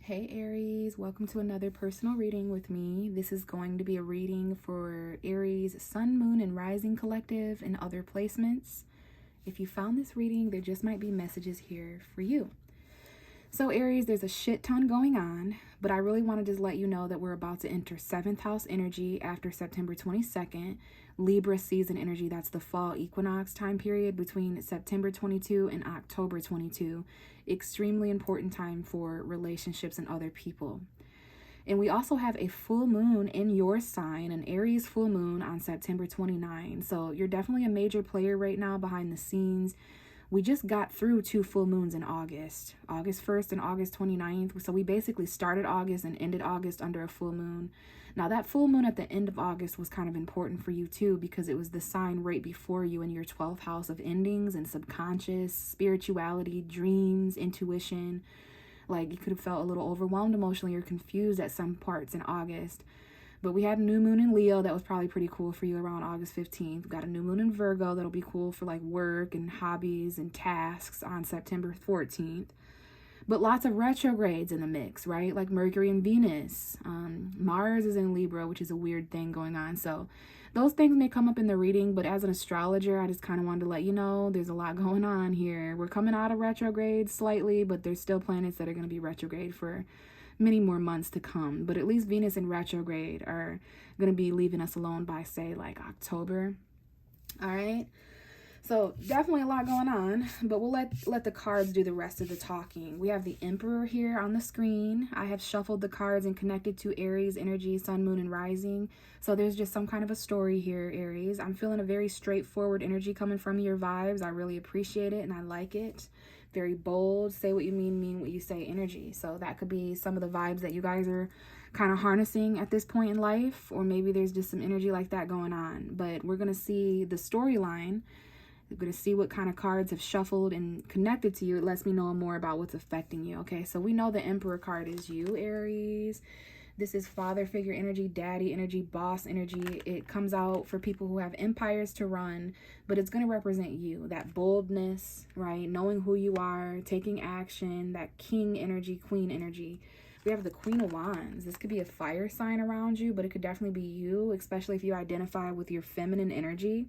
Hey Aries, welcome to another personal reading with me. This is going to be a reading for Aries, Sun, Moon, and Rising Collective and other placements. If you found this reading, there just might be messages here for you. So Aries, there's a shit ton going on, but I really want to just let you know that we're about to enter 7th house energy after September 22nd, Libra season energy. That's the fall equinox time period between September 22 and October 22. Extremely important time for relationships and other people. And we also have a full moon in your sign, an Aries full moon on September 29. So you're definitely a major player right now behind the scenes. We just got through 2 full moons in August 1st and August 29th. So we basically started August and ended August under a full moon. Now that full moon at the end of August was kind of important for you too, because it was the sign right before you in your 12th house of endings and subconscious, spirituality, dreams, intuition. Like you could have felt a little overwhelmed emotionally or confused at some parts in August. But we had a new moon in Leo that was probably pretty cool for you around August 15th. We got a new moon in Virgo that'll be cool for like work and hobbies and tasks on September 14th. But lots of retrogrades in the mix, right? Like Mercury and Venus. Mars is in Libra, which is a weird thing going on. So those things may come up in the reading, but as an astrologer, I just kind of wanted to let you know there's a lot going on here. We're coming out of retrograde slightly, but there's still planets that are going to be retrograde for many more months to come. But at least Venus in retrograde are going to be leaving us alone by, say, like October. All right. So definitely a lot going on, but we'll let the cards do the rest of the talking. We have the Emperor here on the screen. I have shuffled the cards and connected to Aries energy, Sun, Moon, and Rising. So there's just some kind of a story here, Aries. I'm feeling a very straightforward energy coming from your vibes. I really appreciate it and I like it. Very bold, say what you mean what you say energy. So that could be some of the vibes that you guys are kind of harnessing at this point in life, or maybe there's just some energy like that going on. But we're going to see the storyline. We're going to see what kind of cards have shuffled and connected to you. It lets me know more about what's affecting you. Okay, so we know the Emperor card is you, Aries. This is father figure energy, daddy energy, boss energy. It comes out for people who have empires to run, but it's going to represent you. That boldness, right? Knowing who you are, taking action, that king energy, queen energy. We have the Queen of Wands. This could be a fire sign around you, but it could definitely be you, especially if you identify with your feminine energy.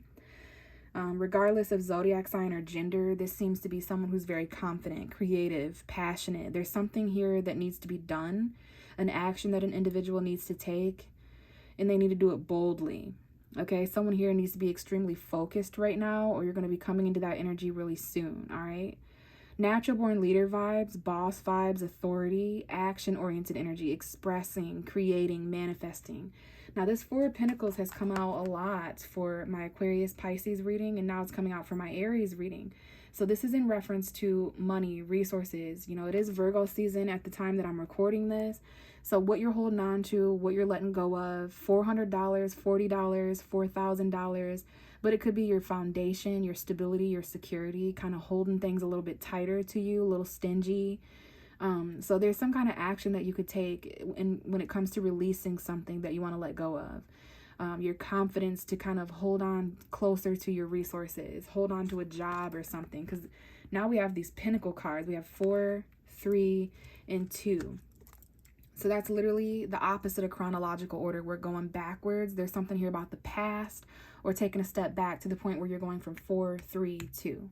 Regardless of zodiac sign or gender, this seems to be someone who's very confident, creative, passionate. There's something here that needs to be done, an action that an individual needs to take, and they need to do it boldly. Okay, someone here needs to be extremely focused right now, or you're going to be coming into that energy really soon, all right? Natural born leader vibes, boss vibes, authority, action-oriented energy, expressing, creating, manifesting. Now, this Four of Pentacles has come out a lot for my Aquarius Pisces reading, and now it's coming out for my Aries reading. So this is in reference to money, resources. You know, it is Virgo season at the time that I'm recording this. So what you're holding on to, what you're letting go of, $400, $40, $4,000. But it could be your foundation, your stability, your security, kind of holding things a little bit tighter to you, a little stingy. So there's some kind of action that you could take when it comes to releasing something that you want to let go of. Your confidence to kind of hold on closer to your resources, hold on to a job or something. Because now we have these Pentacle cards. We have 4, 3, and 2. So that's literally the opposite of chronological order. We're going backwards. There's something here about the past or taking a step back to the point where you're going from 4, 3, 2.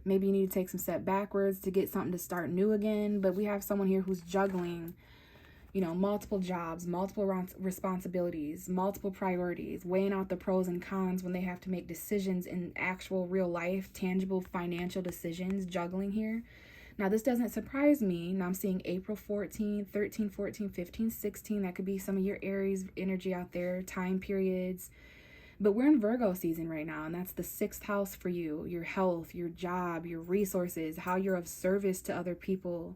Maybe you need to take some step backwards to get something to start new again. But we have someone here who's juggling, you know, multiple jobs, multiple responsibilities, multiple priorities, weighing out the pros and cons when they have to make decisions in actual real life, tangible financial decisions, juggling here. Now, this doesn't surprise me. Now I'm seeing April 14, 13, 14, 15, 16. That could be some of your Aries energy out there, time periods. But we're in Virgo season right now, and that's the 6th house for you, your health, your job, your resources, how you're of service to other people,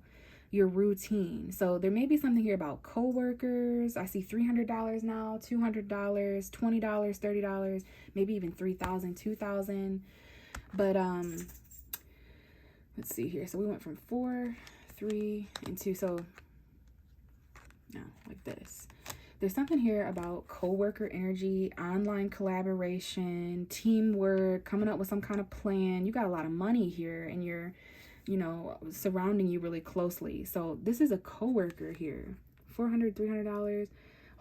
your routine. So there may be something here about coworkers. I see $300 now, $200, $20, $30, maybe even $3,000, $2,000. But let's see here. So we went from 4, 3, and 2. So no, like this. There's something here about coworker energy, online collaboration, teamwork, coming up with some kind of plan. You got a lot of money here in your you know, surrounding you really closely. So this is a coworker here. $400, $300.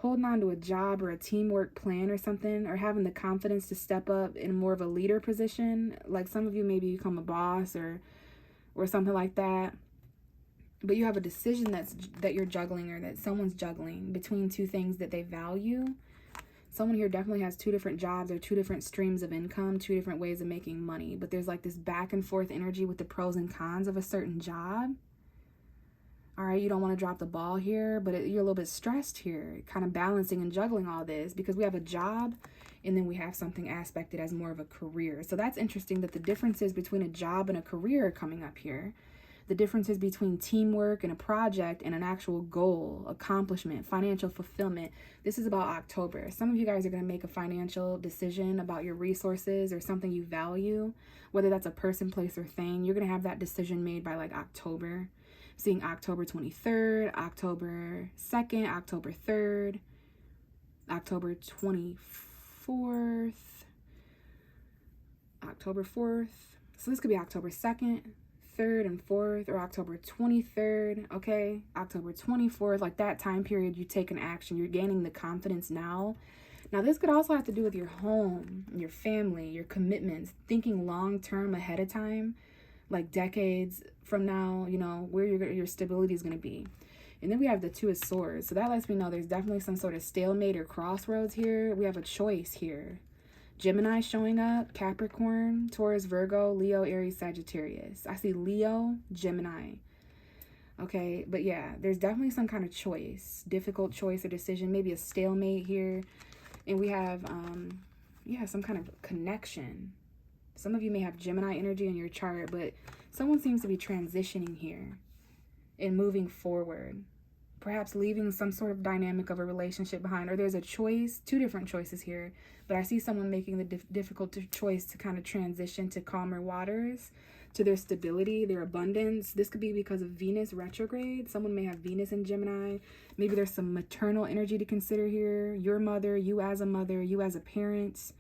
Holding on to a job or a teamwork plan or something, or having the confidence to step up in more of a leader position. Like some of you maybe become a boss or something like that. But you have a decision that you're juggling, or that someone's juggling between two things that they value. Someone here definitely has two different jobs or two different streams of income, two different ways of making money. But there's like this back and forth energy with the pros and cons of a certain job. All right, you don't want to drop the ball here, but you're a little bit stressed here, kind of balancing and juggling all this, because we have a job and then we have something aspected as more of a career. So that's interesting that the differences between a job and a career are coming up here. The differences between teamwork and a project and an actual goal, accomplishment, financial fulfillment. This is about October. Some of you guys are going to make a financial decision about your resources or something you value, whether that's a person, place, or thing. You're going to have that decision made by like October. Seeing October 23rd, October 2nd, October 3rd, October 24th, October 4th. So this could be October 2nd, 3rd, and 4th, or October 23rd, okay? October 24th, like that time period, you take an action. You're gaining the confidence now. Now, this could also have to do with your home, your family, your commitments, thinking long-term ahead of time, like decades from now, you know, where your stability is going to be. And then we have the Two of Swords. So that lets me know there's definitely some sort of stalemate or crossroads here. We have a choice here. Gemini showing up, Capricorn, Taurus, Virgo, Leo, Aries, Sagittarius. I see Leo, Gemini. Okay, but yeah, there's definitely some kind of choice, difficult choice or decision, maybe a stalemate here. And we have, some kind of connection. Some of you may have Gemini energy in your chart, but someone seems to be transitioning here and moving forward. Perhaps leaving some sort of dynamic of a relationship behind, or there's a choice, two different choices here, but I see someone making the difficult choice to kind of transition to calmer waters, to their stability, their abundance. This could be because of Venus retrograde. Someone may have Venus in Gemini. Maybe there's some maternal energy to consider here. Your mother, you as a mother, you as a parent,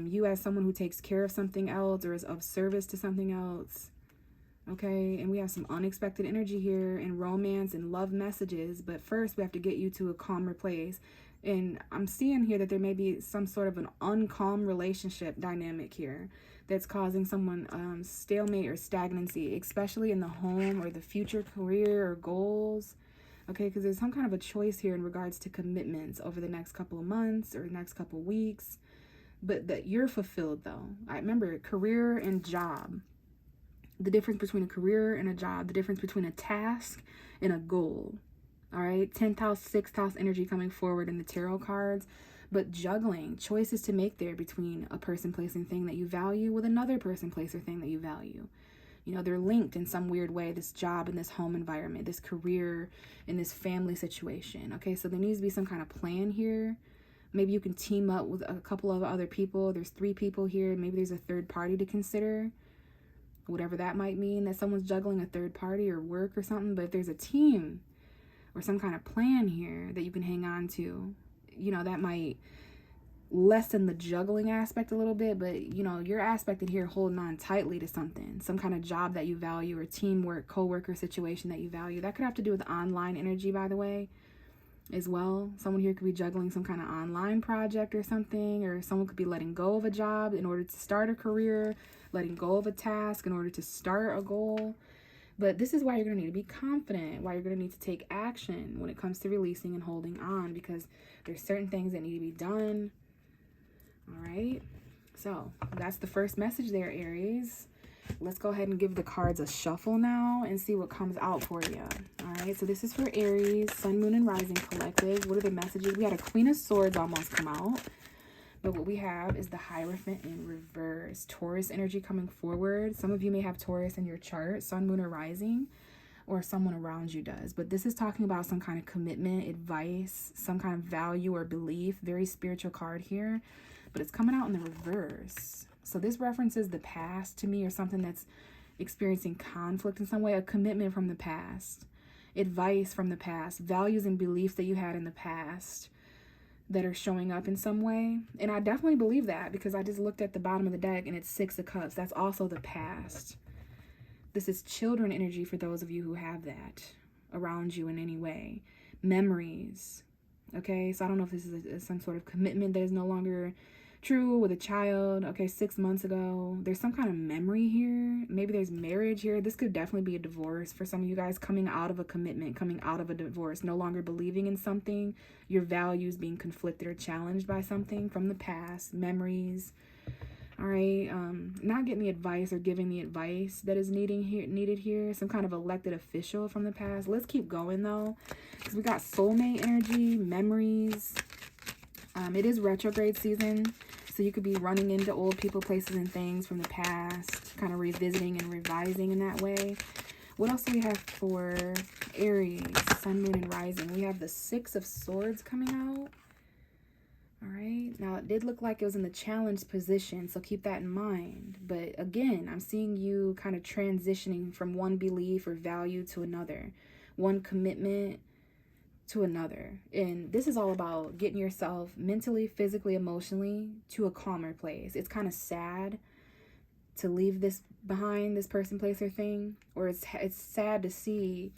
you as someone who takes care of something else or is of service to something else. Okay, and we have some unexpected energy here and romance and love messages. But first, we have to get you to a calmer place. And I'm seeing here that there may be some sort of an uncalm relationship dynamic here that's causing someone stalemate or stagnancy, especially in the home or the future career or goals. Okay, because there's some kind of a choice here in regards to commitments over the next couple of months or next couple of weeks. But that you're fulfilled, though. I remember career and job. The difference between a career and a job. The difference between a task and a goal. All right? 10th house, 6th house energy coming forward in the tarot cards. But juggling. Choices to make there between a person, place, and thing that you value with another person, place, or thing that you value. You know, they're linked in some weird way. This job and this home environment. This career and this family situation. Okay? So there needs to be some kind of plan here. Maybe you can team up with a couple of other people. There's 3 people here. Maybe there's a third party to consider. Whatever that might mean, that someone's juggling a third party or work or something. But if there's a team or some kind of plan here that you can hang on to, you know, that might lessen the juggling aspect a little bit. But, you know, you're aspected here holding on tightly to something. Some kind of job that you value or teamwork, co-worker situation that you value. That could have to do with online energy, by the way. As well, someone here could be juggling some kind of online project or something, or someone could be letting go of a job in order to start a career, letting go of a task in order to start a goal. But this is why you're going to need to be confident, why you're going to need to take action when it comes to releasing and holding on, because there's certain things that need to be done. All right, so that's the first message there, Aries. Let's go ahead and give the cards a shuffle now and see what comes out for you. All right, so this is for Aries, Sun, Moon, and Rising Collective. What are the messages? We had a Queen of Swords almost come out. But what we have is the Hierophant in reverse. Taurus energy coming forward. Some of you may have Taurus in your chart, Sun, Moon, or Rising, or someone around you does. But this is talking about some kind of commitment, advice, some kind of value or belief. Very spiritual card here. But it's coming out in the reverse. So this references the past to me, or something that's experiencing conflict in some way, a commitment from the past, advice from the past, values and beliefs that you had in the past that are showing up in some way. And I definitely believe that, because I just looked at the bottom of the deck and it's 6 of Cups. That's also the past. This is children energy for those of you who have that around you in any way. Memories. Okay, so I don't know if this is some sort of commitment that is no longer true with a child. Okay, 6 months ago. There's some kind of memory here. Maybe there's marriage here. This could definitely be a divorce for some of you guys, coming out of a commitment, coming out of a divorce, no longer believing in something, your values being conflicted or challenged by something from the past, memories. All right, not getting the advice or giving the advice that is needed here. Some kind of elected official from the past. Let's keep going though, because we got soulmate energy, memories. It is retrograde season, so you could be running into old people, places, and things from the past, kind of revisiting and revising in that way. What else do we have for Aries, Sun, Moon, and Rising? We have the Six of Swords coming out. All right, now it did look like it was in the challenge position, so keep that in mind. But again, I'm seeing you kind of transitioning from one belief or value to another, one commitment to another. And this is all about getting yourself mentally, physically, emotionally to a calmer place. It's kind of sad to leave this behind, this person, place, or thing, or it's sad to see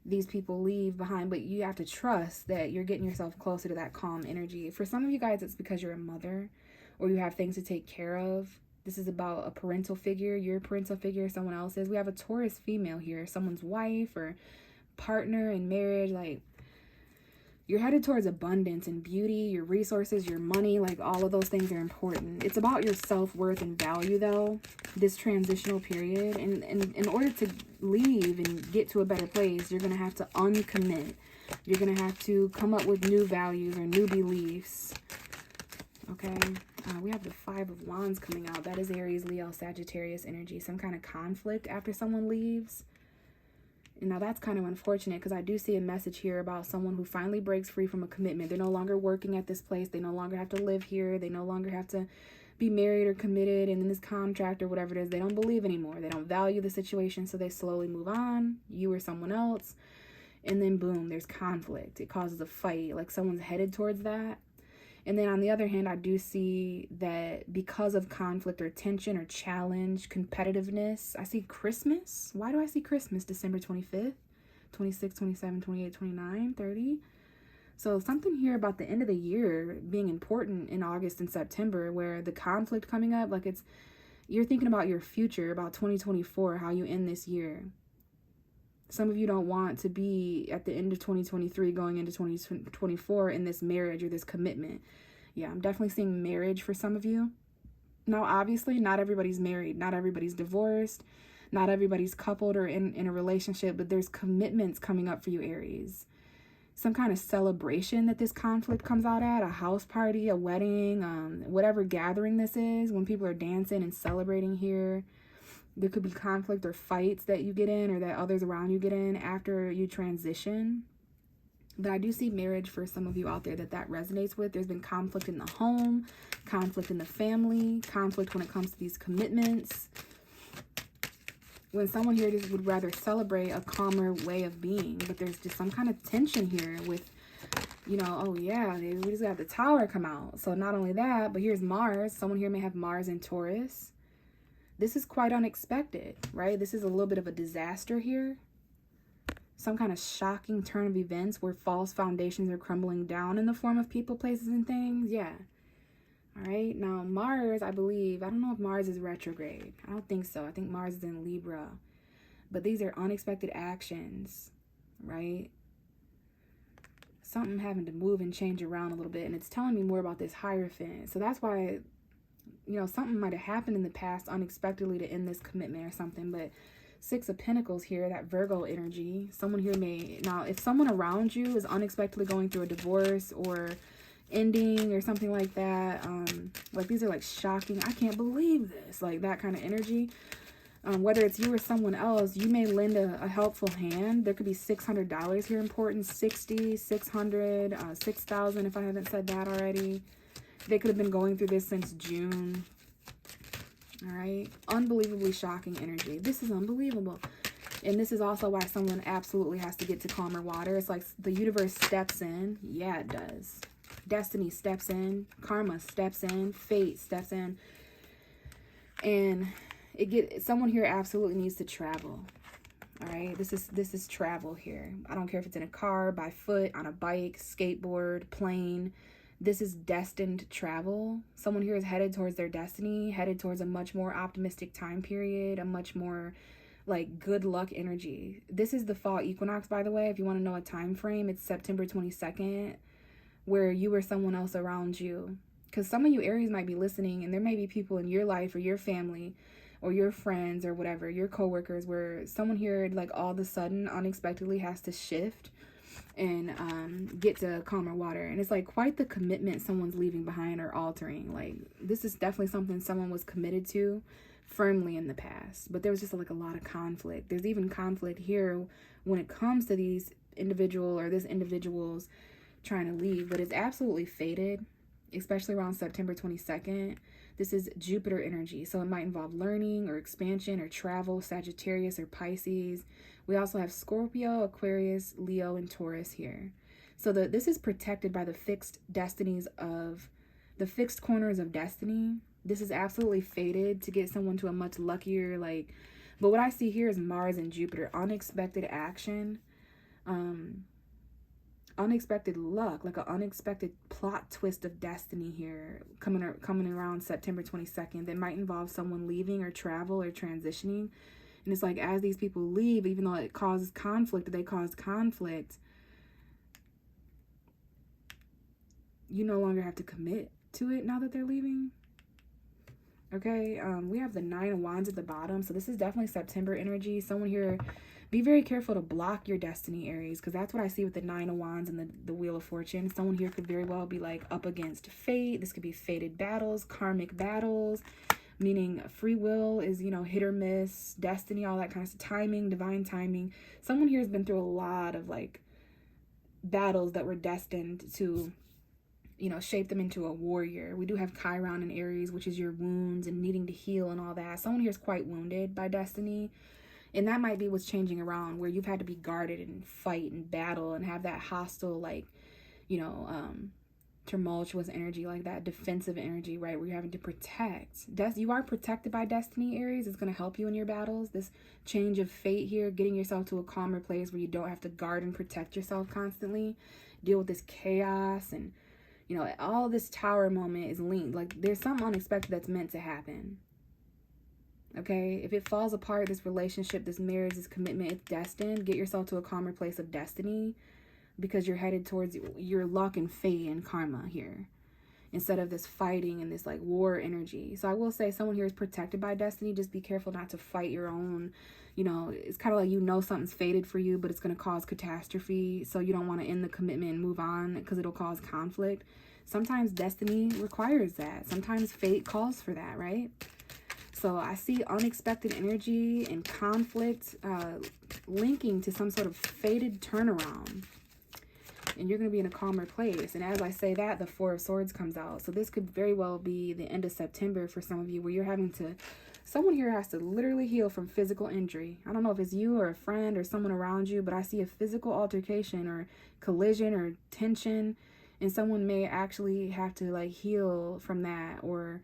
these people leave behind, but you have to trust that you're getting yourself closer to that calm energy. For some of you guys, it's because you're a mother or you have things to take care of. This is about a parental figure, your parental figure, someone else's. We have a Taurus female here, someone's wife or partner in marriage. Like, you're headed towards abundance and beauty, your resources, your money, like all of those things are important. It's about your self-worth and value though, this transitional period. And in order to leave and get to a better place, you're going to have to uncommit. You're going to have to come up with new values or new beliefs. Okay, we have the Five of Wands coming out. That is Aries, Leo, Sagittarius energy. Some kind of conflict after someone leaves. And now that's kind of unfortunate, because I do see a message here about someone who finally breaks free from a commitment. They're no longer working at this place. They no longer have to live here. They no longer have to be married or committed and in this contract or whatever it is. They don't believe anymore. They don't value the situation, so they slowly move on, you or someone else. And then boom, there's conflict. It causes a fight, like someone's headed towards that. And then on the other hand, I do see that because of conflict or tension or challenge, competitiveness, I see Christmas. Why do I see Christmas? December 25th, 26, 27, 28, 29, 30. So something here about the end of the year being important in August and September, where the conflict coming up, like you're thinking about your future, about 2024, how you end this year. Some of you don't want to be at the end of 2023 going into 2024 in this marriage or this commitment. Yeah, I'm definitely seeing marriage for some of you. Now, obviously, not everybody's married. Not everybody's divorced. Not everybody's coupled or in a relationship. But there's commitments coming up for you, Aries. Some kind of celebration that this conflict comes out at. A house party, a wedding, whatever gathering this is. When people are dancing and celebrating here. There could be conflict or fights that you get in or that others around you get in after you transition. But I do see marriage for some of you out there that resonates with. There's been conflict in the home, conflict in the family, conflict when it comes to these commitments. When someone here just would rather celebrate a calmer way of being, but there's just some kind of tension here with, you know, oh yeah, we just got the Tower come out. So not only that, but here's Mars. Someone here may have Mars in Taurus. This is quite unexpected, right? This is a little bit of a disaster here. Some kind of shocking turn of events where false foundations are crumbling down in the form of people, places, and things. Yeah. All right. Now, Mars, I believe, I don't know if Mars is retrograde. I don't think so. I think Mars is in Libra. But these are unexpected actions, right? Something having to move and change around a little bit. And it's telling me more about this Hierophant. So that's why, you know, something might have happened in the past unexpectedly to end this commitment or something. But Six of Pentacles here, that Virgo energy. Someone here may, now if someone around you is unexpectedly going through a divorce or ending or something like that, like these are like shocking, I can't believe this, like that kind of energy. Whether it's you or someone else, you may lend a helpful hand. There could be $600 here important, 60, 600, 6,000 if I haven't said that already. They could have been going through this since June. All right. Unbelievably shocking energy. This is unbelievable. And this is also why someone absolutely has to get to calmer water. It's like the universe steps in. Yeah, it does. Destiny steps in. Karma steps in. Fate steps in. And someone here absolutely needs to travel. All right, this is travel here. I don't care if it's in a car, by foot, on a bike, skateboard, plane. This is destined travel. Someone here is headed towards their destiny, headed towards a much more optimistic time period, a much more like good luck energy. This is the fall equinox, by the way. If you want to know a time frame, it's September 22nd, where you or someone else around you. Because some of you Aries might be listening, and there may be people in your life or your family or your friends or whatever, your coworkers, where someone here like all of a sudden unexpectedly has to shift and get to calmer water. And it's like quite the commitment someone's leaving behind or altering. Like this is definitely something someone was committed to firmly in the past, but there was just like a lot of conflict. There's even conflict here when it comes to these individual or this individual's trying to leave, but it's absolutely fated, especially around September 22nd. This is Jupiter energy, so it might involve learning or expansion or travel, Sagittarius or Pisces. We also have Scorpio, Aquarius, Leo, and Taurus here. So this is protected by the fixed destinies of the fixed corners of destiny. This is absolutely fated to get someone to a much luckier, like, but what I see here is Mars and Jupiter, unexpected action, unexpected luck, like an unexpected plot twist of destiny here coming around September 22nd that might involve someone leaving or travel or transitioning. And it's like as these people leave, even though it causes conflict, they cause conflict, you no longer have to commit to it now that they're leaving. Okay, we have the 9 of Wands at the bottom, so this is definitely September energy. Someone here, be very careful to block your destiny, Aries, because that's what I see with the 9 of Wands and the Wheel of Fortune. Someone here could very well be like up against fate. This could be fated battles, karmic battles, meaning free will is, you know, hit or miss, destiny, all that kind of stuff, timing, divine timing. Someone here has been through a lot of like battles that were destined to, you know, shape them into a warrior. We do have Chiron in Aries, which is your wounds and needing to heal and all that. Someone here is quite wounded by destiny. And that might be what's changing around, where you've had to be guarded and fight and battle and have that hostile, like, you know, tumultuous energy, like that defensive energy, right? Where you're having to protect. You are protected by destiny, Aries. It's going to help you in your battles. This change of fate here, getting yourself to a calmer place where you don't have to guard and protect yourself constantly, deal with this chaos and, you know, all this tower moment is linked. Like there's something unexpected that's meant to happen. Okay, if it falls apart, this relationship, this marriage, this commitment, it's destined. Get yourself to a calmer place of destiny, because you're headed towards your luck and fate and karma here, instead of this fighting and this like war energy. So I will say someone here is protected by destiny. Just be careful not to fight your own, you know, it's kind of like, you know, something's fated for you, but it's going to cause catastrophe. So you don't want to end the commitment and move on because it'll cause conflict. Sometimes destiny requires that. Sometimes fate calls for that, right? So I see unexpected energy and conflict linking to some sort of fated turnaround. And you're going to be in a calmer place. And as I say that, the 4 of Swords comes out. So this could very well be the end of September for some of you, where you're having to, someone here has to literally heal from physical injury. I don't know if it's you or a friend or someone around you, but I see a physical altercation or collision or tension. And someone may actually have to like heal from that. Or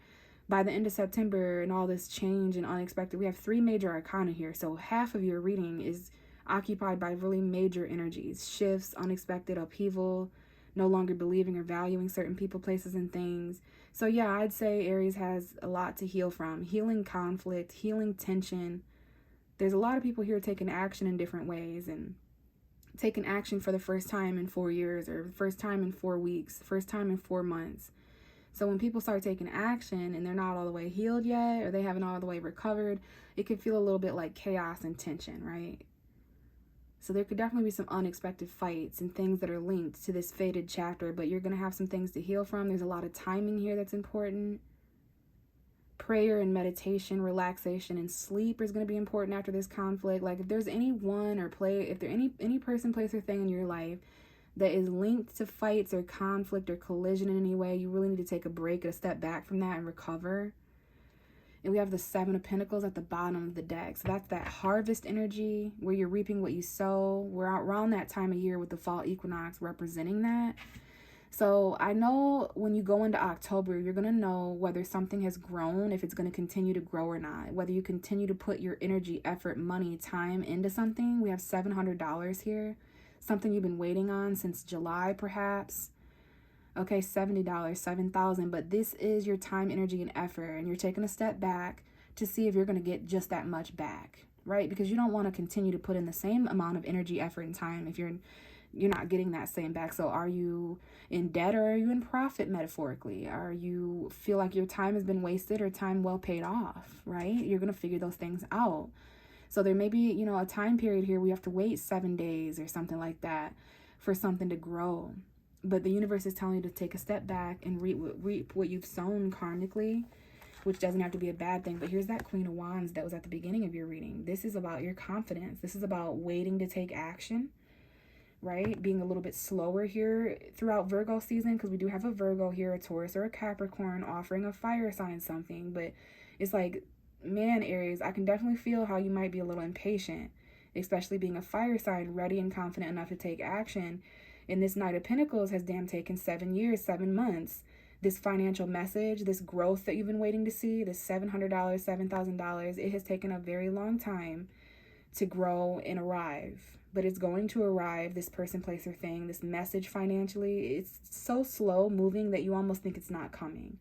by the end of September and all this change and unexpected, we have 3 major arcana here. So half of your reading is occupied by really major energies, shifts, unexpected upheaval, no longer believing or valuing certain people, places, and things. So yeah, I'd say Aries has a lot to heal from. Healing conflict, healing tension. There's a lot of people here taking action in different ways, and taking action for the first time in 4 years, or first time in 4 weeks, first time in 4 months. So when people start taking action and they're not all the way healed yet, or they haven't all the way recovered, it could feel a little bit like chaos and tension, right? So there could definitely be some unexpected fights and things that are linked to this fated chapter, but you're going to have some things to heal from. There's a lot of timing here that's important. Prayer and meditation, relaxation, and sleep is going to be important after this conflict. Like if there's anyone or if there any person, place, or thing in your life that is linked to fights or conflict or collision in any way, you really need to take a break, a step back from that and recover. And we have the 7 of Pentacles at the bottom of the deck. So that's that harvest energy where you're reaping what you sow. We're out around that time of year with the fall equinox representing that. So I know when you go into October, you're going to know whether something has grown, if it's going to continue to grow or not, whether you continue to put your energy, effort, money, time into something. We have $700 here, something you've been waiting on since July, perhaps. Okay, $70, $7,000, but this is your time, energy, and effort, and you're taking a step back to see if you're going to get just that much back, right? Because you don't want to continue to put in the same amount of energy, effort, and time if you're not getting that same back. So are you in debt or are you in profit, metaphorically? Are you feel like your time has been wasted or time well paid off, right? You're going to figure those things out. So there may be, a time period here we have to wait 7 days or something like that for something to grow. But the universe is telling you to take a step back and reap what you've sown karmically, which doesn't have to be a bad thing. But here's that Queen of Wands that was at the beginning of your reading. This is about your confidence. This is about waiting to take action, right? Being a little bit slower here throughout Virgo season, because we do have a Virgo here, a Taurus or a Capricorn offering a fire sign something. But it's like, man, Aries, I can definitely feel how you might be a little impatient, especially being a fire sign, ready and confident enough to take action. And this Knight of Pentacles has taken 7 years, 7 months. This financial message, this growth that you've been waiting to see, this $700, $7,000, it has taken a very long time to grow and arrive. But it's going to arrive, this person, place, or thing, this message financially. It's so slow moving that you almost think it's not coming.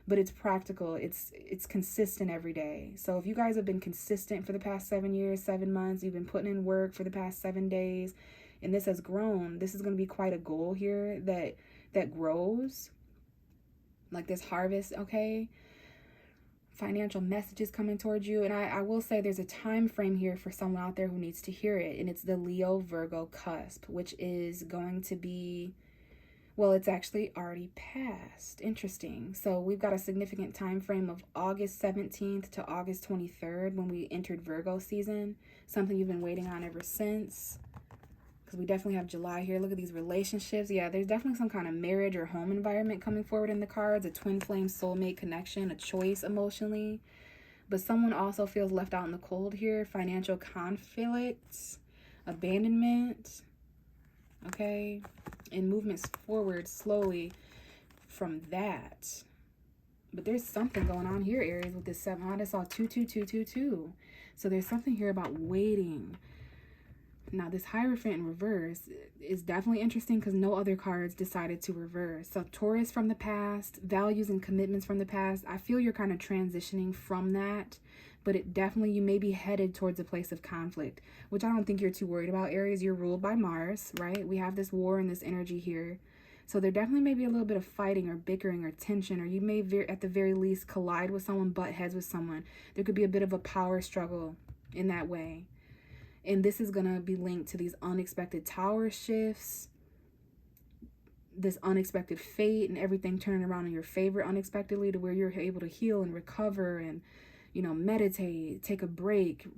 But it's practical. It's consistent every day. So if you guys have been consistent for the past 7 years, 7 months, you've been putting in work for the past 7 days, and this has grown, this is going to be quite a goal here that grows. Like this harvest, okay? Financial messages coming towards you. And I will say there's a time frame here for someone out there who needs to hear it. And it's the Leo-Virgo cusp, which is going to be, well, it's actually already passed. Interesting. So we've got a significant time frame of August 17th to August 23rd when we entered Virgo season. Something you've been waiting on ever since. Because we definitely have July here. Look at these relationships. Yeah, there's definitely some kind of marriage or home environment coming forward in the cards. A twin flame soulmate connection, a choice emotionally. But someone also feels left out in the cold here. Financial conflicts, abandonment. Okay. And movements forward slowly from that. But there's something going on here, Aries, with this 7. I just saw 22222. So there's something here about waiting. Now, this Hierophant in reverse is definitely interesting because no other cards decided to reverse. So Taurus from the past, values and commitments from the past. I feel you're kind of transitioning from that, but it definitely, you may be headed towards a place of conflict, which I don't think you're too worried about, Aries. You're ruled by Mars, right? We have this war and this energy here. So there definitely may be a little bit of fighting or bickering or tension, or you may at the very least collide with someone, butt heads with someone. There could be a bit of a power struggle in that way. And this is going to be linked to these unexpected tower shifts, this unexpected fate, and everything turning around in your favor unexpectedly to where you're able to heal and recover and, meditate, take a break,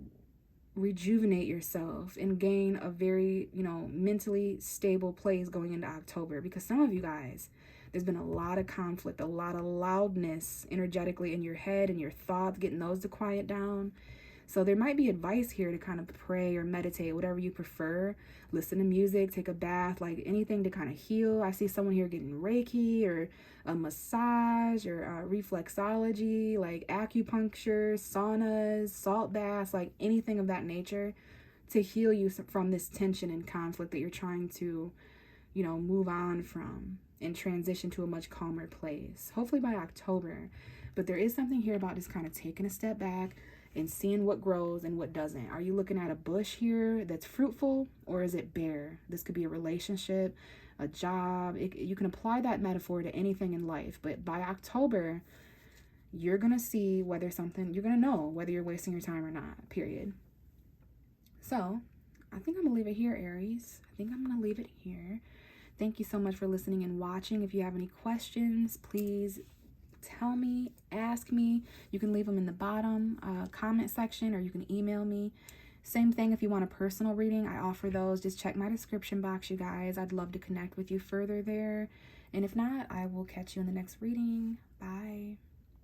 rejuvenate yourself, and gain a very, mentally stable place going into October. Because some of you guys, there's been a lot of conflict, a lot of loudness energetically in your head and your thoughts, getting those to quiet down. So there might be advice here to kind of pray or meditate, whatever you prefer. Listen to music, take a bath, like anything to kind of heal. I see someone here getting Reiki or a massage or reflexology, like acupuncture, saunas, salt baths, like anything of that nature to heal you from this tension and conflict that you're trying to, move on from and transition to a much calmer place, hopefully by October. But there is something here about just kind of taking a step back and seeing what grows and what doesn't. Are you looking at a bush here that's fruitful, or is it bare? This could be a relationship, a job. You can apply that metaphor to anything in life. But by October, you're going to see whether you're going to know whether you're wasting your time or not, period. So I think I'm going to leave it here, Aries. I think I'm going to leave it here. Thank you so much for listening and watching. If you have any questions, please tell me, ask me. You can leave them in the bottom comment section, or you can email me. Same thing if you want a personal reading, I offer those. Just check my description box, you guys. I'd love to connect with you further there. And if not, I will catch you in the next reading. Bye.